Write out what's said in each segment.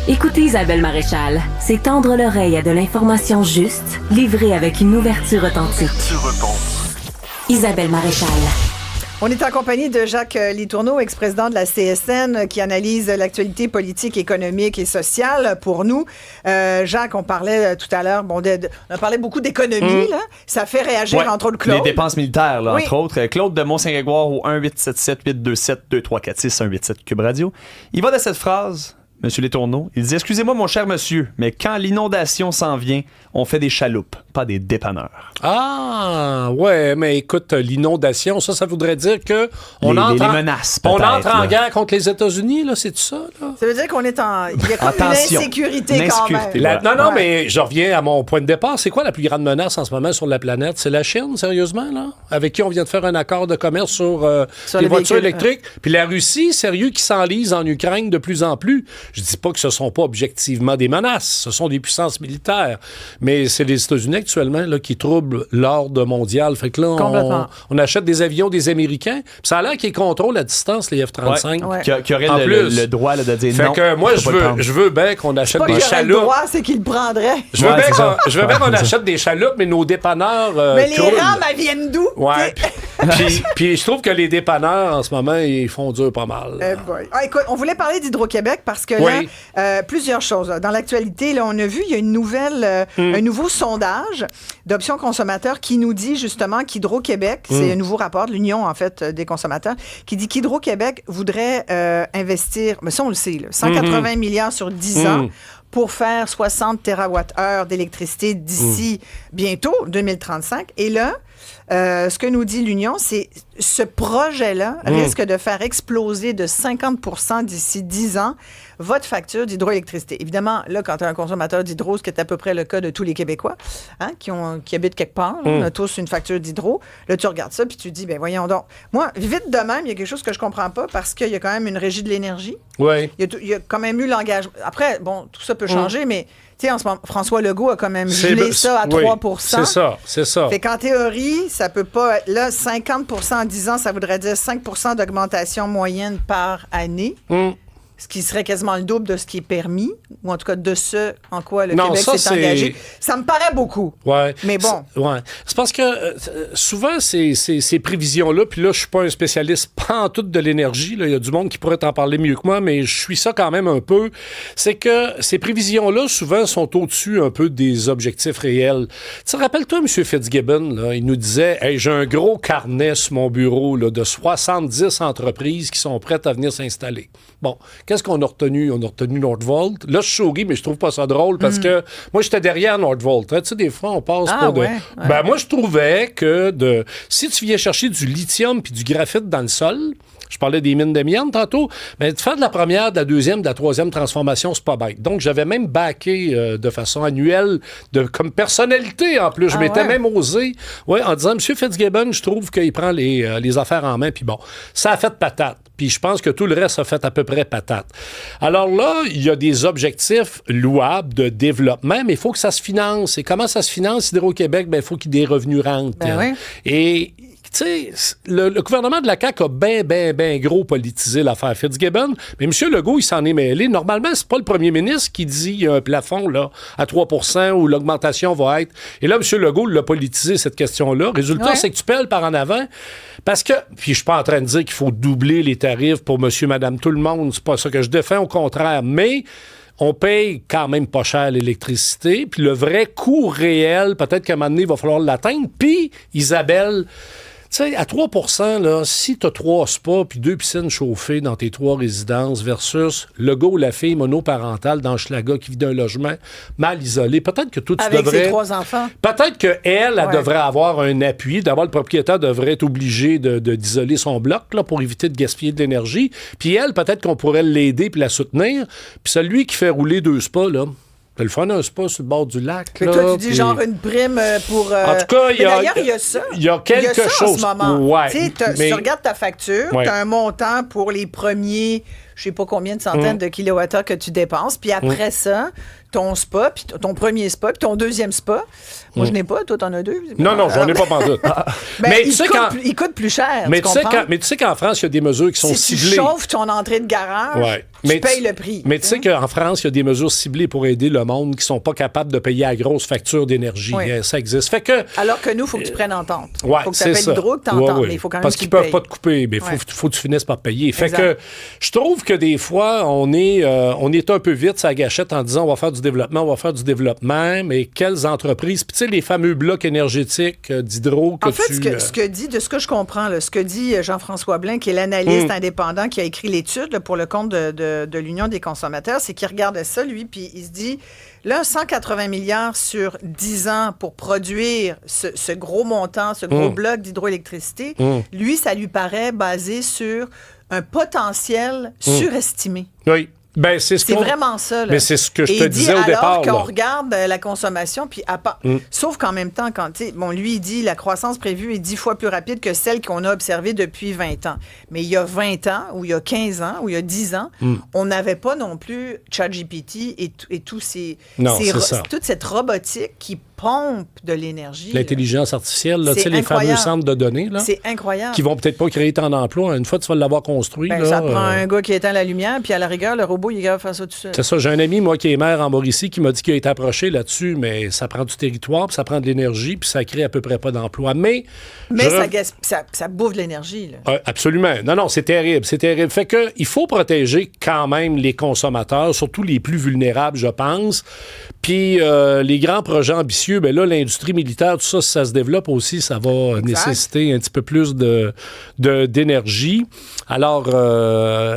Écoutez Isabelle Maréchal, c'est tendre l'oreille à de l'information juste, livrée avec une ouverture authentique. Isabelle Maréchal. On est en compagnie de Jacques Letourneau, ex-président de la CSN, qui analyse l'actualité politique, économique et sociale pour nous. Jacques, on parlait tout à l'heure, on a parlé beaucoup d'économie, là. Ça fait réagir, entre autres, Claude. Les dépenses militaires, là, entre autres. Claude de Mont-Saint-Grégoire au 1-877-827-2346, 187 Cube Radio. Il va de cette phrase... Monsieur Letourneau, il dit « Excusez-moi, mon cher monsieur, mais quand l'inondation s'en vient, on fait des chaloupes, pas des dépanneurs. » Ah, ouais, mais écoute, l'inondation, ça voudrait dire que les menaces, on peut-être, entre en guerre contre les États-Unis, là, c'est ça, là? Ça veut dire qu'on est en... Il y a comme une insécurité quand même. Non, mais je reviens à mon point de départ. C'est quoi la plus grande menace en ce moment sur la planète? C'est la Chine, sérieusement, là? Avec qui on vient de faire un accord de commerce sur les voitures électriques. Puis la Russie, sérieux, qui s'enlise en Ukraine de plus en plus. Je dis pas que ce sont pas objectivement des menaces, ce sont des puissances militaires, mais c'est les États-Unis actuellement là, qui troublent l'ordre mondial. Fait que là, on achète des avions des Américains, puis ça a l'air qu'ils contrôlent à distance les F-35. Ouais. Qui auraient le droit là, de dire non. Fait que moi, je veux bien qu'on achète des chaloupes. Le droit, c'est qu'ils le prendraient. Je veux bien qu'on achète des chaloupes, mais nos dépanneurs mais les rames, elles viennent d'où? Ouais. Puis je trouve que les dépanneurs, en ce moment, ils font dur pas mal. Écoute, on voulait parler d'Hydro-Québec parce que là, plusieurs choses. Dans l'actualité, là, on a vu, il y a une nouvelle, un nouveau sondage d'Options consommateurs qui nous dit justement qu'Hydro-Québec, c'est un nouveau rapport de l'Union, en fait, des consommateurs, qui dit qu'Hydro-Québec voudrait investir, mais ça, on le sait, là, 180 milliards sur 10 ans pour faire 60 TWh d'électricité d'ici bientôt, 2035. Et là, ce que nous dit l'Union, c'est ce projet-là risque de faire exploser de 50 % d'ici 10 ans votre facture d'hydroélectricité. Évidemment, là, quand tu es un consommateur d'hydro, ce qui est à peu près le cas de tous les Québécois qui habitent quelque part, on a tous une facture d'hydro. Là, tu regardes ça puis tu te dis, ben voyons donc. Moi, vite de même, il y a quelque chose que je comprends pas parce qu'il y a quand même une régie de l'énergie. Oui. Il y a quand même eu l'engagement. Après, bon, tout ça peut changer, mais tu sais, en ce moment, François Legault a quand même gelé ça à 3 %. C'est ça. Fait qu'en théorie, ça peut pas être... Là, 50 % en 10 ans, ça voudrait dire 5 % d'augmentation moyenne par année. Ce qui serait quasiment le double de ce qui est permis, ou en tout cas de ce en quoi le Québec s'est engagé. Ça me paraît beaucoup. Ouais. Mais bon. C'est parce que souvent, ces prévisions-là, puis là, je suis pas un spécialiste pantoute de l'énergie, il y a du monde qui pourrait t'en parler mieux que moi, mais je suis ça quand même un peu, c'est que ces prévisions-là, souvent, sont au-dessus un peu des objectifs réels. Tu te rappelles-toi, M. Fitzgibbon, là, il nous disait, hey, j'ai un gros carnet sur mon bureau là, de 70 entreprises qui sont prêtes à venir s'installer. Bon, qu'est-ce qu'on a retenu? On a retenu Nordvolt. Là, je souris, mais je trouve pas ça drôle parce que moi, j'étais derrière Nordvolt. Tu sais, des fois, on passe pour de... Ben, moi, je trouvais que si tu viens chercher du lithium puis du graphite dans le sol, je parlais des mines de miel tantôt, mais de faire de la première, de la deuxième, de la troisième transformation, c'est pas bête. Donc, j'avais même backé de façon annuelle, comme personnalité en plus. Je m'étais même osé en disant, M. Fitzgibbon, je trouve qu'il prend les affaires en main, puis bon, ça a fait patate. Puis je pense que tout le reste a fait à peu près patate. Alors là, il y a des objectifs louables de développement, mais il faut que ça se finance. Et comment ça se finance, Hydro-Québec? Ben, il faut qu'il y ait des revenus rentes. Et... Tu sais, le gouvernement de la CAQ a bien gros politisé l'affaire Fitzgibbon, mais M. Legault, il s'en est mêlé. Normalement, c'est pas le premier ministre qui dit qu'il y a un plafond là, à 3 % où l'augmentation va être. Et là, M. Legault l'a politisé, cette question-là. Résultat, c'est que tu pèles par en avant. Parce que, puis je suis pas en train de dire qu'il faut doubler les tarifs pour monsieur, madame, tout le monde. C'est pas ça que je défends, au contraire. Mais... on paye quand même pas cher l'électricité, puis le vrai coût réel, peut-être qu'à un moment donné, il va falloir l'atteindre. Puis, Isabelle, tu sais, à 3 % là, si tu as 3 spas puis 2 piscines chauffées dans tes 3 résidences versus le gars ou la fille monoparentale dans Schlaga qui vit d'un logement mal isolé, peut-être que toi, tu devrais... Avec ses 3 enfants. Peut-être qu'elle devrait avoir un appui. D'abord, le propriétaire devrait être obligé d'isoler son bloc là, pour éviter de gaspiller de l'énergie. Puis elle, peut-être qu'on pourrait l'aider puis la soutenir. Puis celui qui fait rouler 2 spas, là... C'est le fun, un spa sur le bord du lac. Mais toi, tu dis genre une prime pour... En tout cas, d'ailleurs, il y a ça. Il y a quelque chose. En ce moment. Ouais, si tu regardes ta facture, tu as un montant pour les premiers je sais pas combien de centaines de kilowattheures que tu dépenses. Puis après ça, ton spa, puis ton premier spa, puis ton deuxième spa. Moi, je n'ai pas. Toi, t'en as deux. Non, j'en ai pas pantoute. Mais il coûte plus cher, mais tu sais qu'en France, il y a des mesures qui sont ciblées. Si tu chauffes ton entrée de garage, tu payes le prix. Mais tu sais qu'en France, il y a des mesures ciblées pour aider le monde qui sont pas capables de payer la grosse facture d'énergie. Ça existe. Fait que, alors que nous, il faut que tu prennes entente. Il faut que tu appelles l'hydro, que tu entends. Mais il faut quand même parce qu'ils peuvent pas te couper. Mais il faut que tu finisses par payer. Fait que je trouve que des fois, on est un peu vite sur la gâchette en disant on va faire du développement, mais quelles entreprises? Puis tu sais, les fameux blocs énergétiques d'hydro que en fait, de ce que je comprends, ce que dit Jean-François Blain, qui est l'analyste indépendant qui a écrit l'étude pour le compte de l'Union des consommateurs, c'est qu'il regarde ça, lui, puis il se dit, là, 180 milliards sur 10 ans pour produire ce gros montant, ce gros bloc d'hydroélectricité, lui, ça lui paraît basé sur un potentiel surestimé. Oui. Ben, c'est vraiment ça. Là. Mais c'est ce que je te disais au départ. Alors qu'on regarde la consommation, puis sauf qu'en même temps, lui, il dit la croissance prévue est 10 fois plus rapide que celle qu'on a observée depuis 20 ans. Mais il y a 20 ans, ou il y a 15 ans, ou il y a 10 ans, on n'avait pas non plus ChatGPT et toute cette robotique qui pompe de l'énergie. L'intelligence artificielle, là, les fameux centres de données. Là, c'est incroyable. Qui vont peut-être pas créer tant d'emplois. Une fois que tu vas l'avoir construit. Ben, là, ça prend un gars qui éteint la lumière, puis à la rigueur, le robot, il est capable de faire ça tout seul. C'est ça. J'ai un ami, moi, qui est maire en Mauricie, qui m'a dit qu'il a été approché là-dessus, mais ça prend du territoire, puis ça prend de l'énergie, puis ça crée à peu près pas d'emplois. Mais ça bouffe de l'énergie. Là. Absolument. Non, c'est terrible. C'est terrible. Fait que il faut protéger quand même les consommateurs, surtout les plus vulnérables, je pense. Puis les grands projets ambitieux, ben là, l'industrie militaire, tout ça, si ça se développe aussi, ça va nécessiter un petit peu plus d'énergie. Alors,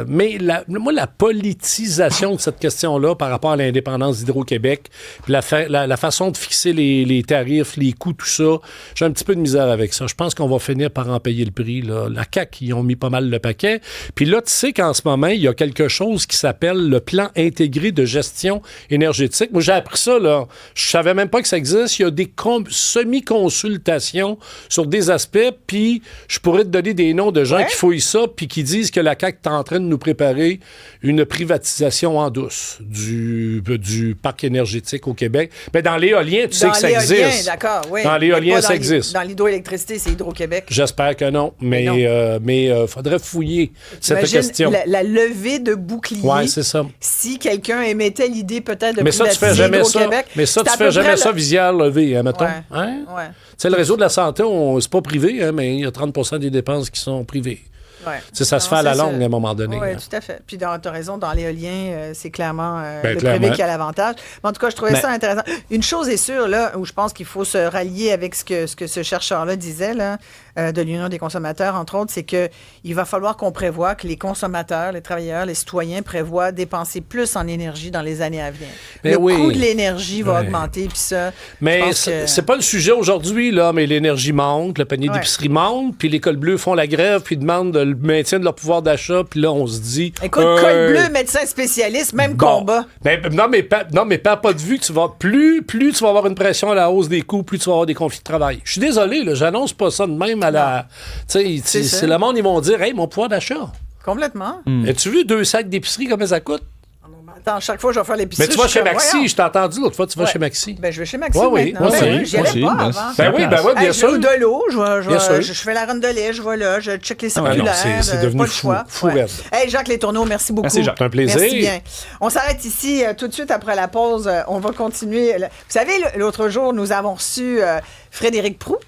mais la politisation de cette question-là par rapport à l'indépendance d'Hydro-Québec, puis la façon de fixer les tarifs, les coûts, tout ça, j'ai un petit peu de misère avec ça. Je pense qu'on va finir par en payer le prix. Là. La CAQ, ils ont mis pas mal le paquet. Puis là, tu sais qu'en ce moment, il y a quelque chose qui s'appelle le plan intégré de gestion énergétique. Moi, j'ai appris ça, là. Je savais même pas que ça existe. Il y a des semi-consultations sur des aspects, puis je pourrais te donner des noms de gens qui fouillent ça, puis qui disent que la CAQ est en train de nous préparer une privatisation en douce du parc énergétique au Québec. Mais dans l'éolien, tu sais que ça existe. D'accord, oui. Dans l'éolien, ça existe. Dans l'hydroélectricité, c'est Hydro-Québec. J'espère que non, mais faudrait fouiller cette question. La levée de bouclier. Oui, c'est ça. Si quelqu'un émettait l'idée peut-être de privatiser Hydro-Québec. Mais ça, tu fais jamais ça visière levée, hein, mettons. Ouais. Hein? Ouais. Tu sais, le réseau de la santé, c'est pas privé, hein, mais il y a 30% des dépenses qui sont privées. Ouais. Ça se fait à la longue à un moment donné. Oui, tout à fait. Puis tu as raison, dans l'éolien, c'est clairement le privé qui a l'avantage. Mais en tout cas, je trouvais ça intéressant. Une chose est sûre, là, où je pense qu'il faut se rallier avec ce que ce chercheur-là disait, là, de l'Union des consommateurs, entre autres, c'est qu'il va falloir qu'on prévoie que les consommateurs, les travailleurs, les citoyens prévoient dépenser plus en énergie dans les années à venir. Le coût de l'énergie va augmenter, puis ça... Mais c'est pas le sujet aujourd'hui, là, mais l'énergie monte, le panier d'épicerie monte, puis les cols bleus font la grève, puis demandent le maintien de leur pouvoir d'achat, puis là, on se dit... Écoute, col bleu, médecin spécialiste, même combat. Non, mais perds pas de vue que tu vas... Plus tu vas avoir une pression à la hausse des coûts, plus tu vas avoir des conflits de travail. Je suis désolé, là, j'annonce pas ça de même à la... Tu sais, c'est le monde, ils vont dire, hey, mon pouvoir d'achat. Complètement. As-tu vu 2 sacs d'épicerie, combien ça coûte? Attends, chaque fois, je vais faire l'épicerie. Mais tu vas chez Maxi, je t'ai entendu l'autre fois, tu vas chez Maxi. Ben, je vais chez Maxi. Oui, j'y allais pas avant. Ben oui, bien sûr. Je de l'eau, je fais la ronde de lait, je vais là, je check les circulaires. C'est devenu fou raide. Hey, Jacques Letourneau, merci beaucoup. Merci, Jacques. C'est un plaisir. Merci bien. On s'arrête ici tout de suite après la pause. On va continuer. Vous savez, l'autre jour, nous avons reçu Frédéric Proulx.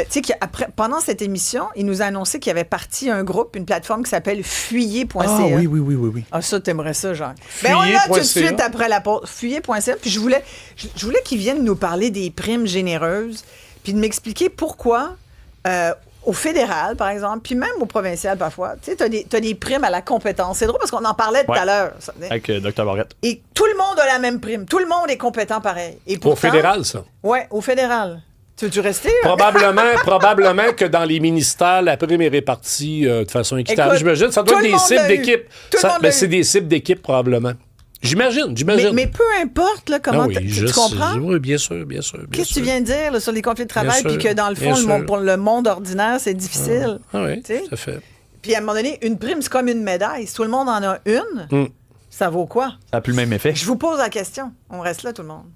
Tu sais, pendant cette émission, il nous a annoncé qu'il y avait parti un groupe, une plateforme qui s'appelle Fuyer.ca. Ah oui. Ah, ça, t'aimerais ça, Jacques. Ben, on l'a tout de suite après la pause. Fuyer.ca. Puis je voulais qu'il vienne nous parler des primes généreuses, puis de m'expliquer pourquoi, au fédéral, par exemple, puis même au provincial, parfois, tu sais, t'as des primes à la compétence. C'est drôle parce qu'on en parlait tout à l'heure. Avec Dr. Barrette. Et tout le monde a la même prime. Tout le monde est compétent pareil. Et pourtant, au fédéral, ça? Oui, au fédéral. Tu veux-tu rester? Probablement que dans les ministères, la prime est répartie de façon équitable. J'imagine, ça doit être des cibles d'équipe. C'est des cibles d'équipe, probablement. J'imagine. Mais peu importe, là, comment tu comprends? Oui, bien sûr. Qu'est-ce que tu viens de dire là, sur les conflits de travail, puis que dans le fond, pour le monde ordinaire, c'est difficile. Oui, tout à fait. Puis à un moment donné, une prime, c'est comme une médaille. Si tout le monde en a une, ça vaut quoi? Ça n'a plus le même effet. Je vous pose la question. On reste là, tout le monde.